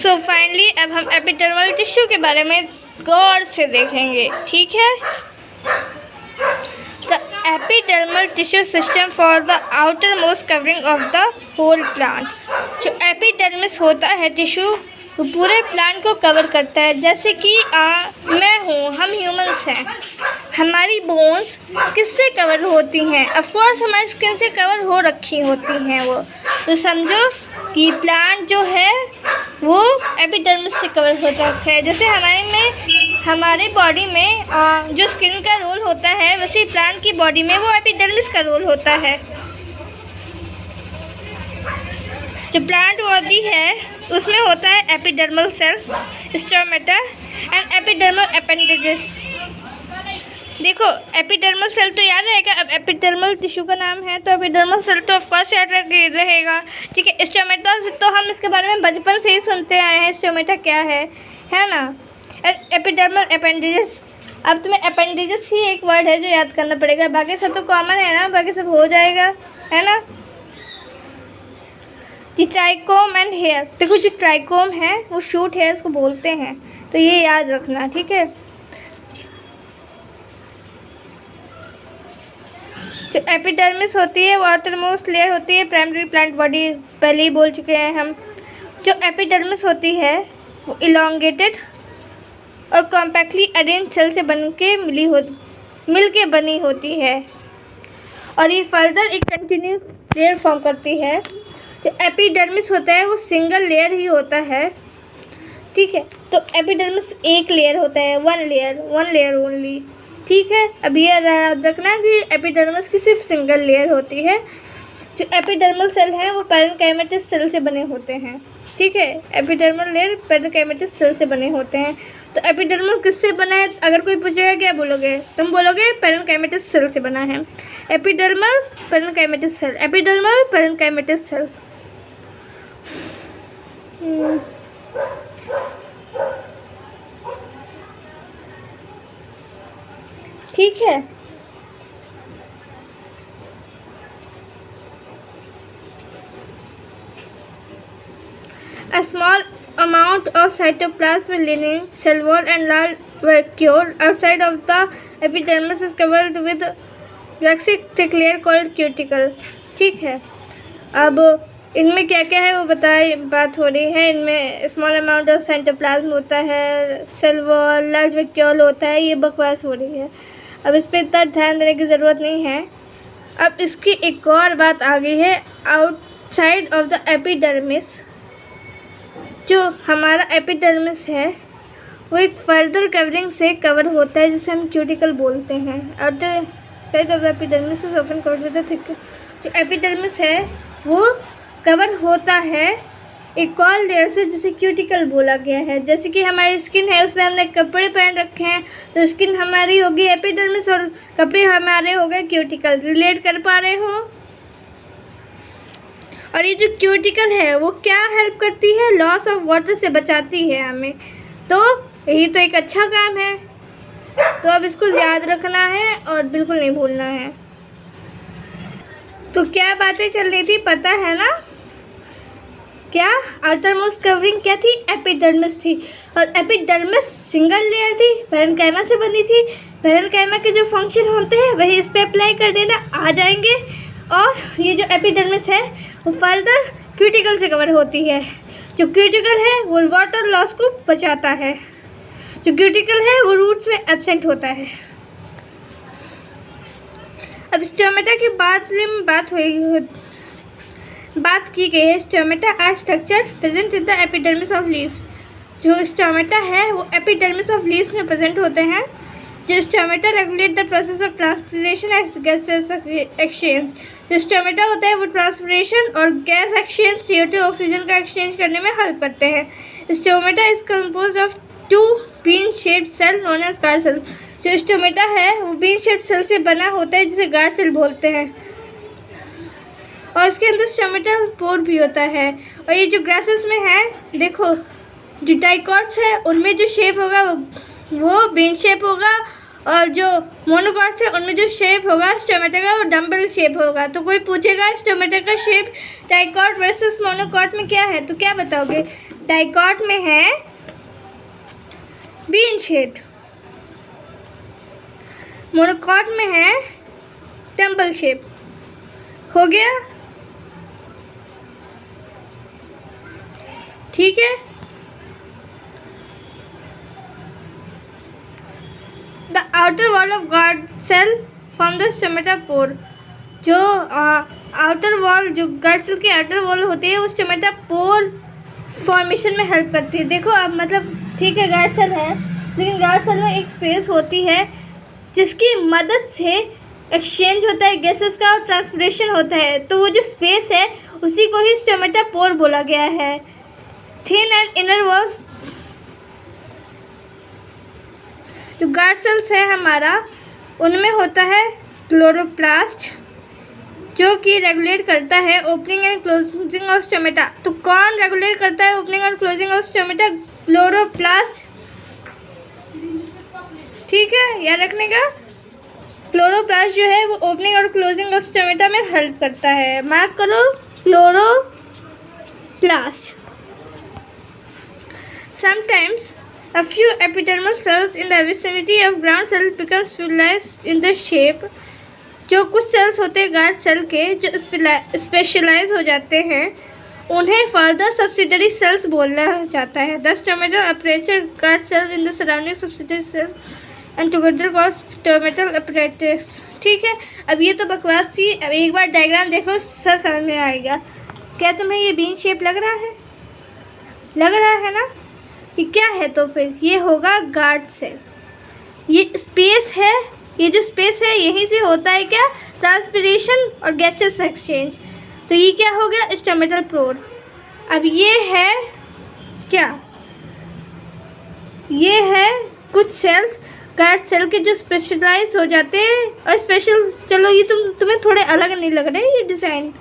So finally अब हम epidermal tissue के बारे में गौर से देखेंगे, ठीक है। The epidermal tissue system for the outer most covering of the whole plant. जो एपिडर्मिस होता है टिश्यू, वो पूरे प्लांट को कवर करता है। जैसे कि मैं हूँ, हम ह्यूमंस हैं, हमारी बोन्स किससे कवर होती हैं? ऑफ कोर्स हमारी स्किन से कवर हो रखी होती हैं वो। तो समझो कि प्लांट जो है वो एपिडर्मिस से कवर हो रखा है। जैसे हमारे बॉडी में जो स्किन का रोल होता है, वैसे प्लांट की बॉडी में वो एपिडर्मिस का रोल होता है। जो प्लांट बॉडी है उसमें होता है epidermal cell, stomata and epidermal appendages. देखो एपिडर्मल सेल तो याद रहेगा, अब एपिडर्मल टिश्यू का नाम है तो एपिडर्मल सेल तो ऑफ कोर्स याद रहेगा, ठीक है। स्टोमेटा तो हम इसके बारे में बचपन से ही सुनते आए हैं, स्टोमेटा क्या है ना। एंड एपिडर्मल अपेंडेजेस, अब तुम्हें अपेंडेजेस ही एक वर्ड है जो याद करना पड़ेगा, बाकी सब तो कॉमन है ना, बाकी सब हो जाएगा, है ना। ट्राइकोम एंड हेयर, देखो जो ट्राइकोम है वो शूट है, इसको बोलते हैं, तो ये याद रखना, ठीक है। जो एपिडर्मिस होती है वो आउटर मोस्ट लेयर होती है, प्राइमरी प्लांट बॉडी पहले ही बोल चुके हैं हम। जो एपिडर्मिस होती है वो इलोंगेटेड और कॉम्पैक्टली अरेंज सेल से मिल के बनी होती है, और ये फर्दर एक कंटिन्यूस लेयर फॉर्म करती है। जो एपिडर्मिस होता है वो सिंगल लेयर ही होता है, ठीक है। तो एपिडर्मिस एक लेयर होता है, वन लेयर ओनली, ठीक है। अब ये याद रखना कि एपिडर्मिस की सिर्फ सिंगल लेयर होती है। जो एपिडर्मल सेल है वो पैरेन्काइमेटिस सेल से बने होते हैं, ठीक है। एपिडर्मल लेयर पैरेन्काइमेटिस सेल से बने होते हैं। तो एपिडर्मल किससे बना है? अगर कोई पूछेगा क्या बोलोगे? तुम बोलोगे पैरेन्काइमेटिस सेल से बना है। Epidermal parenchymatous cell, epidermal parenchymatous cell. ठीक है। A small amount of cytoplasm lining, cell wall and large vacuole outside of the epidermis is covered with waxy thick layer called cuticle, ठीक है। अब इनमें क्या क्या है वो बात हो रही है। इनमें स्मॉल अमाउंट ऑफ साइटोप्लाज्म होता है, सेल वॉल, लार्ज वैक्यूल होता है, ये बकवास हो रही है। अब इस पर इतना ध्यान देने की ज़रूरत नहीं है। अब इसकी एक और बात आ गई है, आउटसाइड ऑफ द एपिडर्मिस। जो हमारा एपिडर्मिस है वो एक फर्दर कवरिंग से कवर होता है, जिसे हम क्यूटिकल बोलते हैं। Outer side of the epidermis is often covered with a thick. जो एपिडर्मिस है वो कवर होता है एक और लेयर से, जिसे क्यूटिकल बोला गया है। जैसे कि हमारी स्किन है, उसमें हमने कपड़े पहन रखे हैं, तो स्किन हमारी होगी एपिडर्मिस और कपड़े हमारे हो गए क्यूटिकल। रिलेट कर पा रहे हो? और ये जो क्यूटिकल है वो क्या हेल्प करती है? लॉस ऑफ वाटर से बचाती है हमें, तो यही तो एक अच्छा काम है। तो अब इसको याद रखना है और बिल्कुल नहीं भूलना है। तो क्या बातें चल रही थी पता है ना? क्या आउटर मोस्ट कवरिंग क्या थी? एपिडर्मिस थी, और एपिडर्मिस सिंगल लेयर थी, पैरेन्काइमा से बनी थी। पैरेन्काइमा के जो फंक्शन होते हैं वही इस पर अप्लाई कर देना, आ जाएंगे। और ये जो एपिडर्मिस है वो फर्दर क्यूटिकल से कवर होती है। जो क्यूटिकल है वो वाटर लॉस को बचाता है। जो क्यूटिकल है वो रूट्स में एब्सेंट होता है। अब स्टोमेटा की बात की गई है। Stomata are structure present in the epidermis of leaves. जो स्टोमेटा है वो एपिडर्मिस ऑफ लीव्स में प्रेजेंट होते हैं। जो stomata regulate the process of transpiration and gases exchange. जो स्टोमेटा होता है वो ट्रांसपिरेशन और गैस एक्सचेंज, CO2 ऑक्सीजन का एक्सचेंज करने में हेल्प करते हैं। Stomata is composed of 2 bean shaped cell known as guard cell. जो स्टोमेटा है वो बीन शेप्ड सेल से बना होता है, जिसे गार्ड सेल बोलते हैं, और इसके अंदर स्टोमेटल पोर भी होता है। और ये जो ग्रासेस में है, देखो जो डाइकॉट्स है उनमें जो शेप होगा वो बीन शेप होगा, और जो मोनोकॉट्स है उनमें जो शेप होगा स्टोमेटा का वो डम्बल शेप होगा। तो कोई पूछेगा स्टोमेटा का शेप डाइकॉट वर्सेस मोनोकॉट में क्या है, तो क्या बताओगे? डाइकॉट में है बीन शेप, मोनोकॉट में है टेम्पल शेप। हो गया, ठीक है। The outer wall of guard cell from the stomata pore, जो आउटर वॉल, जो गार्ड सेल की आउटर वॉल होती है वो स्टोमेटा पोर फॉर्मेशन में हेल्प करती है। देखो अब मतलब ठीक है गार्ड सेल है, लेकिन गार्ड सेल में एक स्पेस होती है जिसकी मदद से एक्सचेंज होता है गैसेस का और ट्रांसपिरेशन होता है, तो वो जो स्पेस है उसी को ही स्टोमेटा पोर बोला गया है। थिन एंड इनर वॉल्स, जो गार्ड सेल्स है हमारा, उनमें होता है क्लोरोप्लास्ट, जो कि रेगुलेट करता है opening and closing of stomata. तो कौन रेगुलेट करता है ओपनिंग और क्लोजिंग ऑफ स्टोमेटा? क्लोरोप्लास्ट, ठीक है, याद रखने का। क्लोरोप्लास्ट जो है वो ओपनिंग और क्लोजिंग ऑफ स्टोमेटा में हेल्प करता है, मार्क करो chloroplast. Sometimes a few epidermal cells in the vicinity of ground cell become specialized in the shape। जो कुछ सेल्स होते हैं गार्ड सेल के जो स्पेशलाइज हो जाते हैं, उन्हें फर्दर सब्सिडरी सेल्स बोला जाता है। The stomatal aperture guard cells in the surrounding subsidiary cell and together called stomatal apparatus. ठीक है, अब ये तो बकवास थी, अब एक बार डायग्राम देखो सब समझ में आएगा। क्या तुम्हें ये बीन शेप लग रहा है? लग रहा है ना? ये क्या है? तो फिर ये होगा गार्ड सेल। ये स्पेस है, ये जो स्पेस है यहीं से होता है क्या? ट्रांसपिरेशन और गैसेस एक्सचेंज। तो ये क्या हो गया? Stomatal pore. अब ये है क्या? ये है कुछ सेल्स गार्ड सेल के जो स्पेशलाइज हो जाते हैं और स्पेशल। चलो ये तुम्हें थोड़े अलग नहीं लग रहे ये डिज़ाइन?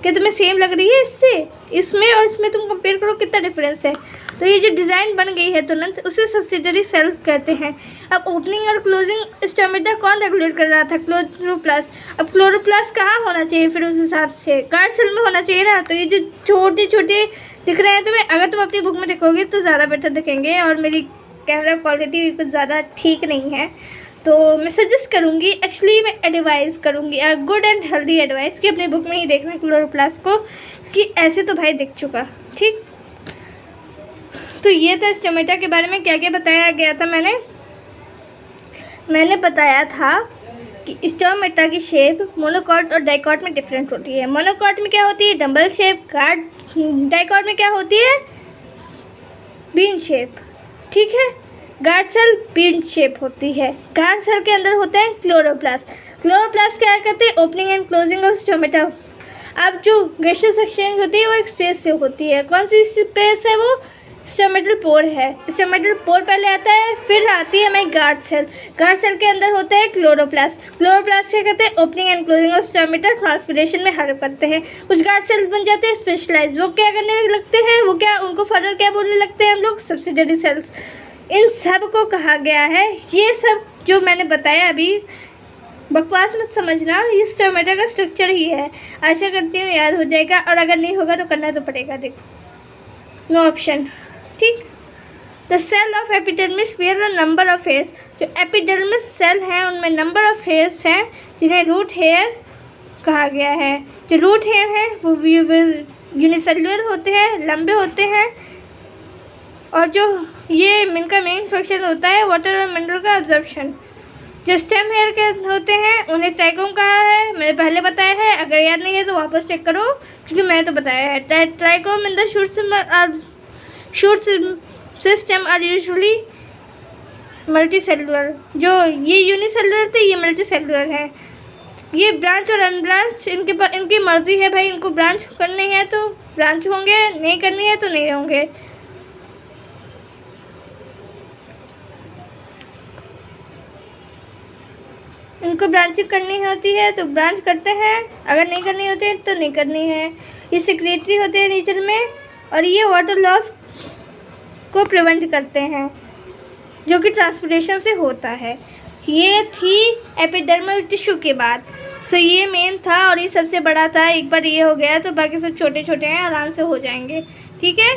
क्या तुम्हें सेम लग रही है इससे? इसमें और इसमें तुम कंपेयर करो कितना डिफरेंस है। तो ये जो डिज़ाइन बन गई है तुरंत, उसे सब्सिडरी सेल कहते हैं। अब ओपनिंग और क्लोजिंग स्टोमेटा कौन रेगुलेट कर रहा था? क्लोरोप्लास्ट। अब क्लोरोप्लास्ट कहाँ होना चाहिए फिर उस हिसाब से? गार्ड सेल में होना चाहिए ना। तो ये जो छोटे छोटे दिख रहे हैं तुम्हें, अगर तुम अपनी बुक में देखोगे तो ज़्यादा बेटर दिखेंगे। और मेरी कैमरा क्वालिटी कुछ ज़्यादा ठीक नहीं है, तो मैं सजेस्ट करूँगी, एक्चुअली मैं एडवाइस करूँगी, गुड एंड हेल्दी एडवाइस, कि अपनी बुक में ही देखना क्लोरोप्लास्ट को, कि ऐसे तो भाई दिख चुका। ठीक, तो ये था स्टोमेटा के बारे में क्या क्या बताया गया था। मैंने बताया था कि स्टोमेटा की शेप मोनोकॉट और डाइकॉट में डिफरेंट होती है। मोनोकॉट में क्या होती है? Double shape. डाइकॉट में क्या होती है? Bean shape. ठीक है, गार्ड सेल बीन शेप होती है। गार्ड सेल के अंदर होता है क्लोरोप्लास्ट। क्लोरोप्लास्ट क्या करते हैं? Opening and closing of stomata. अब जो गैसेस एक्सचेंज होती है वो एक स्पेस से होती है। कौन सी स्पेस है वो? स्टोमेटल पोर है। स्टोमेटल पोर पहले आता है, फिर आती है हमारी गार्ड सेल। गार्ड सेल के अंदर होता है क्लोरोप्लास्ट। क्लोरोप्लास्ट क्या कहते हैं? Opening and closing of stomata transpiration में हेल्प करते हैं। कुछ गार्ड सेल बन जाते हैं स्पेशलाइज। वो क्या करने लगते हैं? वो क्या, उनको फर्दर क्या बोलने लगते हैं हम लोग? Subsidiary cells. इन सब को कहा गया है, ये सब जो मैंने बताया अभी बकवास मत समझना, ये स्टोमेटा का स्ट्रक्चर ही है। आशा करती हूँ याद हो जाएगा, और अगर नहीं होगा तो करना तो पड़ेगा। देखो, नो ऑप्शन। ठीक, the cell of epidermis where the number of hairs. जो एपिडर्मिस सेल हैं उनमें नंबर ऑफ हेयर्स हैं, जिन्हें रूट हेयर कहा गया है। जो रूट हेयर हैं वो यूनिसेलुलर होते हैं, लंबे होते हैं, और जो ये इनका मेन फंक्शन होता है वाटर और मिनरल का एब्जॉर्प्शन। जो स्टेम हेयर के होते हैं उन्हें ट्राइकोम कहा है, मैंने पहले बताया है। अगर याद नहीं है तो वापस चेक करो, क्योंकि मैंने तो बताया है। Trichome in the shoot system are usually multi cellular. जो ये यूनिसेलुलर थे, ये मल्टी सेलुलर है। ये ब्रांच और अनब्रांच इनकी मर्जी है भाई, इनको ब्रांच करनी है तो ब्रांच होंगे, नहीं करनी है तो नहीं होंगे। इनको ब्रांचिंग करनी होती है तो ब्रांच करते हैं, अगर नहीं करनी होती है तो नहीं करनी है। ये सेक्रेटरी होते हैं नेचर में, और ये वाटर लॉस को प्रिवेंट करते हैं, जो कि ट्रांसपिरेशन से होता है। ये थी एपिडर्मल टिश्यू के बाद। सो ये मेन था और ये सबसे बड़ा था। एक बार ये हो गया तो बाकी सब छोटे छोटे हैं, आराम से हो जाएंगे। ठीक है।